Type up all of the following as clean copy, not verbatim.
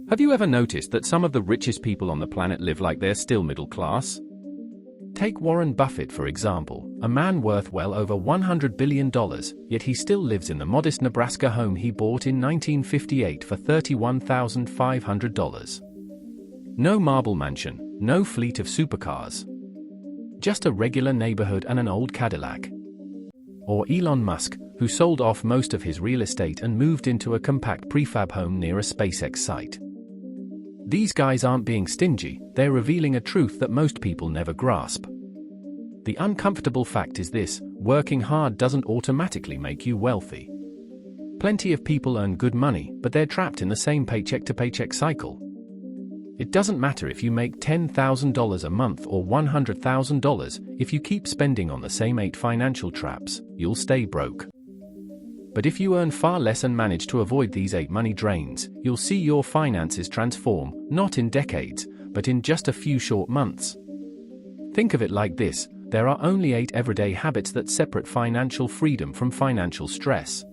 Have you ever noticed that some of the richest people on the planet live like they're still middle class? Take Warren Buffett for example, a man worth well over $100 billion, yet he still lives in the modest Nebraska home he bought in 1958 for $31,500. No marble mansion, no fleet of supercars. Just a regular neighborhood and an old Cadillac. Or Elon Musk, who sold off most of his real estate and moved into a compact prefab home near a SpaceX site. These guys aren't being stingy, they're revealing a truth that most people never grasp. The uncomfortable fact is this: working hard doesn't automatically make you wealthy. Plenty of people earn good money, but they're trapped in the same paycheck-to-paycheck cycle. It doesn't matter if you make $10,000 a month or $100,000, if you keep spending on the same 8 financial traps, you'll stay broke. But if you earn far less and manage to avoid these 8 money drains, you'll see your finances transform, not in decades, but in just a few short months. Think of it like this: there are only 8 everyday habits that separate financial freedom from financial stress.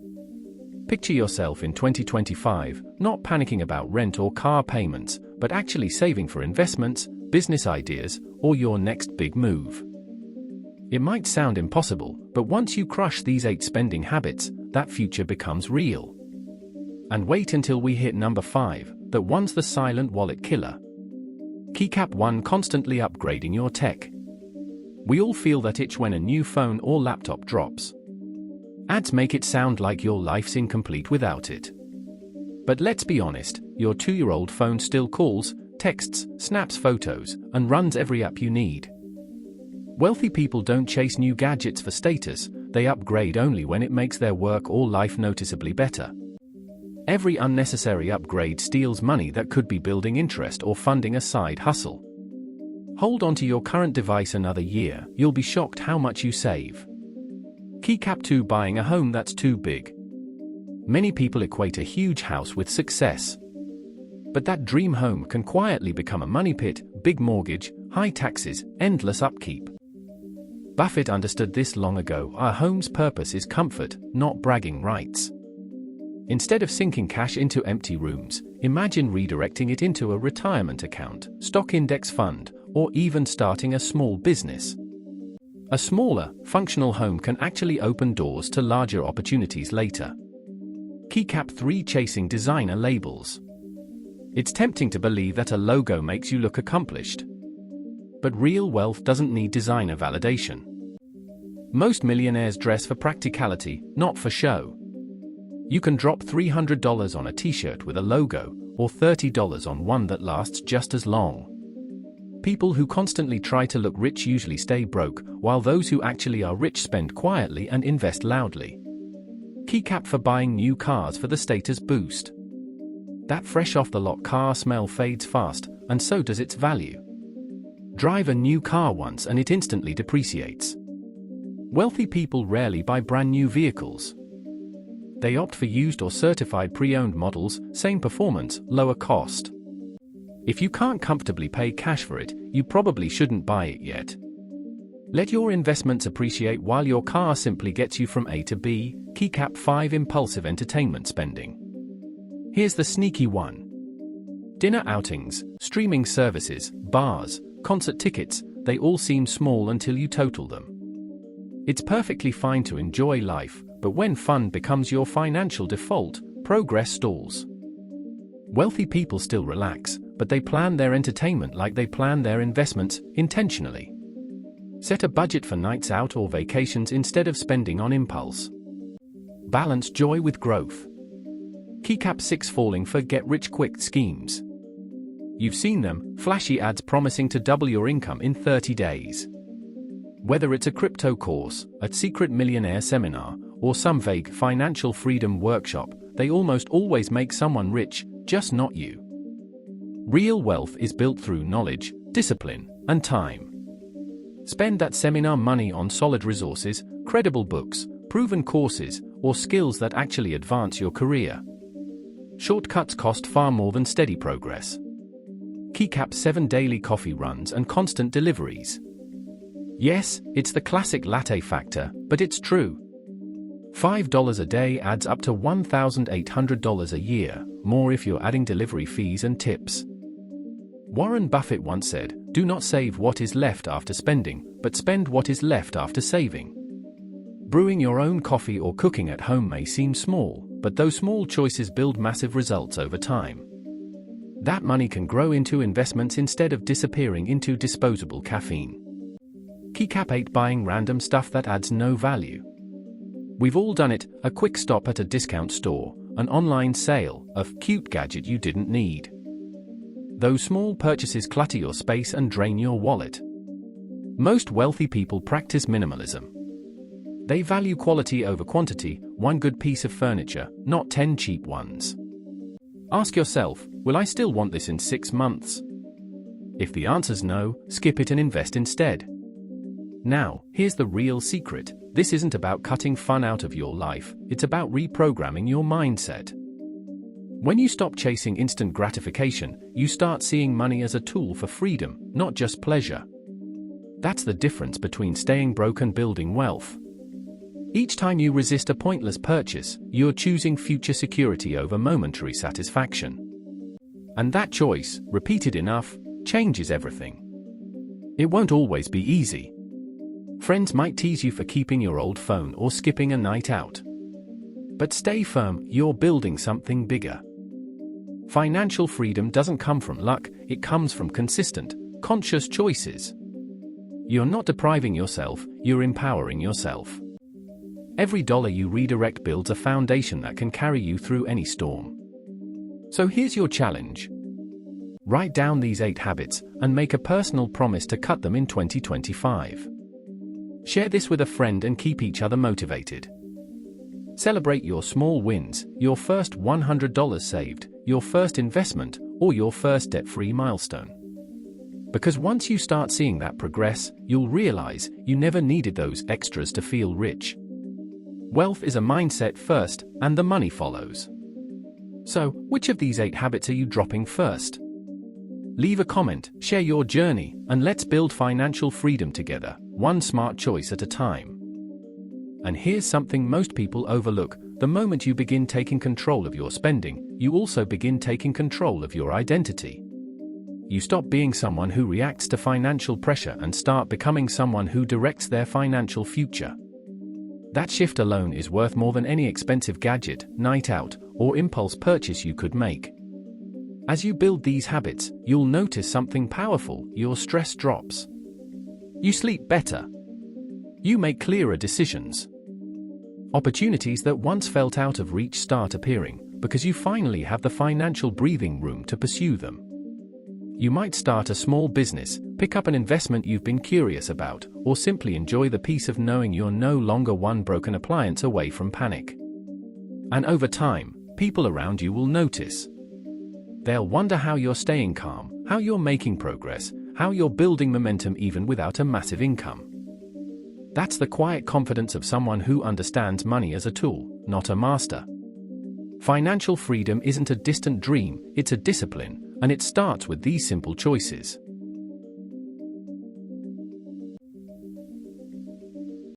Picture yourself in 2025, not panicking about rent or car payments, but actually saving for investments, business ideas, or your next big move. It might sound impossible, but once you crush these 8 spending habits, that future becomes real. And wait until we hit number 5, that one's the silent wallet killer. Keycap 1: constantly upgrading your tech. We all feel that itch when a new phone or laptop drops. Ads make it sound like your life's incomplete without it. But let's be honest, your 2-year-old phone still calls, texts, snaps photos, and runs every app you need. Wealthy people don't chase new gadgets for status, they upgrade only when it makes their work or life noticeably better. Every unnecessary upgrade steals money that could be building interest or funding a side hustle. Hold on to your current device another year, you'll be shocked how much you save. Keycap 2: buying a home that's too big. Many people equate a huge house with success. But that dream home can quietly become a money pit: big mortgage, high taxes, endless upkeep. Buffett understood this long ago: our home's purpose is comfort, not bragging rights. Instead of sinking cash into empty rooms, imagine redirecting it into a retirement account, stock index fund, or even starting a small business. A smaller, functional home can actually open doors to larger opportunities later. Keycap 3: chasing designer labels. It's tempting to believe that a logo makes you look accomplished. But real wealth doesn't need designer validation. Most millionaires dress for practicality, not for show. You can drop $300 on a t-shirt with a logo, or $30 on one that lasts just as long. People who constantly try to look rich usually stay broke, while those who actually are rich spend quietly and invest loudly. Keycap 4: buying new cars for the status boost. That fresh off-the-lot car smell fades fast, and so does its value. Drive a new car once and it instantly depreciates. Wealthy people rarely buy brand new vehicles. They opt for used or certified pre-owned models, same performance, lower cost. If you can't comfortably pay cash for it, you probably shouldn't buy it yet. Let your investments appreciate while your car simply gets you from A to B. Keycap 5: impulsive entertainment spending. Here's the sneaky one. Dinner outings, streaming services, bars, concert tickets, they all seem small until you total them. It's perfectly fine to enjoy life, but when fun becomes your financial default, progress stalls. Wealthy people still relax, but they plan their entertainment like they plan their investments, intentionally. Set a budget for nights out or vacations instead of spending on impulse. Balance joy with growth. Keycap 6: falling for get-rich-quick schemes. You've seen them, flashy ads promising to double your income in 30 days. Whether it's a crypto course, a secret millionaire seminar, or some vague financial freedom workshop, they almost always make someone rich, just not you. Real wealth is built through knowledge, discipline, and time. Spend that seminar money on solid resources, credible books, proven courses, or skills that actually advance your career. Shortcuts cost far more than steady progress. Keycap 7: daily coffee runs and constant deliveries. Yes, it's the classic latte factor, but it's true. $5 a day adds up to $1,800 a year, more if you're adding delivery fees and tips. Warren Buffett once said, "Do not save what is left after spending, but spend what is left after saving." Brewing your own coffee or cooking at home may seem small, but those small choices build massive results over time. That money can grow into investments instead of disappearing into disposable caffeine. Keycap 8: Buying random stuff that adds no value. We've all done it: a quick stop at a discount store, an online sale, a cute gadget you didn't need. Those small purchases clutter your space and drain your wallet. Most wealthy people practice minimalism. They value quality over quantity, one good piece of furniture, not 10 cheap ones. Ask yourself, will I still want this in 6 months? If the answer's no, skip it and invest instead. Now, here's the real secret: this isn't about cutting fun out of your life, it's about reprogramming your mindset. When you stop chasing instant gratification, you start seeing money as a tool for freedom, not just pleasure. That's the difference between staying broke and building wealth. Each time you resist a pointless purchase, you're choosing future security over momentary satisfaction. And that choice, repeated enough, changes everything. It won't always be easy. Friends might tease you for keeping your old phone or skipping a night out. But stay firm, you're building something bigger. Financial freedom doesn't come from luck, it comes from consistent, conscious choices. You're not depriving yourself, you're empowering yourself. Every dollar you redirect builds a foundation that can carry you through any storm. So here's your challenge. Write down these 8 habits and make a personal promise to cut them in 2025. Share this with a friend and keep each other motivated. Celebrate your small wins, your first $100 saved, your first investment, or your first debt-free milestone. Because once you start seeing that progress, you'll realize you never needed those extras to feel rich. Wealth is a mindset first, and the money follows. So, which of these 8 habits are you dropping first? Leave a comment, share your journey, and let's build financial freedom together, one smart choice at a time. And here's something most people overlook: the moment you begin taking control of your spending, you also begin taking control of your identity. You stop being someone who reacts to financial pressure and start becoming someone who directs their financial future. That shift alone is worth more than any expensive gadget, night out, or impulse purchase you could make. As you build these habits, you'll notice something powerful: your stress drops. You sleep better. You make clearer decisions. Opportunities that once felt out of reach start appearing, because you finally have the financial breathing room to pursue them. You might start a small business, pick up an investment you've been curious about, or simply enjoy the peace of knowing you're no longer one broken appliance away from panic. And over time, people around you will notice. They'll wonder how you're staying calm, how you're making progress, how you're building momentum even without a massive income. That's the quiet confidence of someone who understands money as a tool, not a master. Financial freedom isn't a distant dream, it's a discipline, and it starts with these simple choices.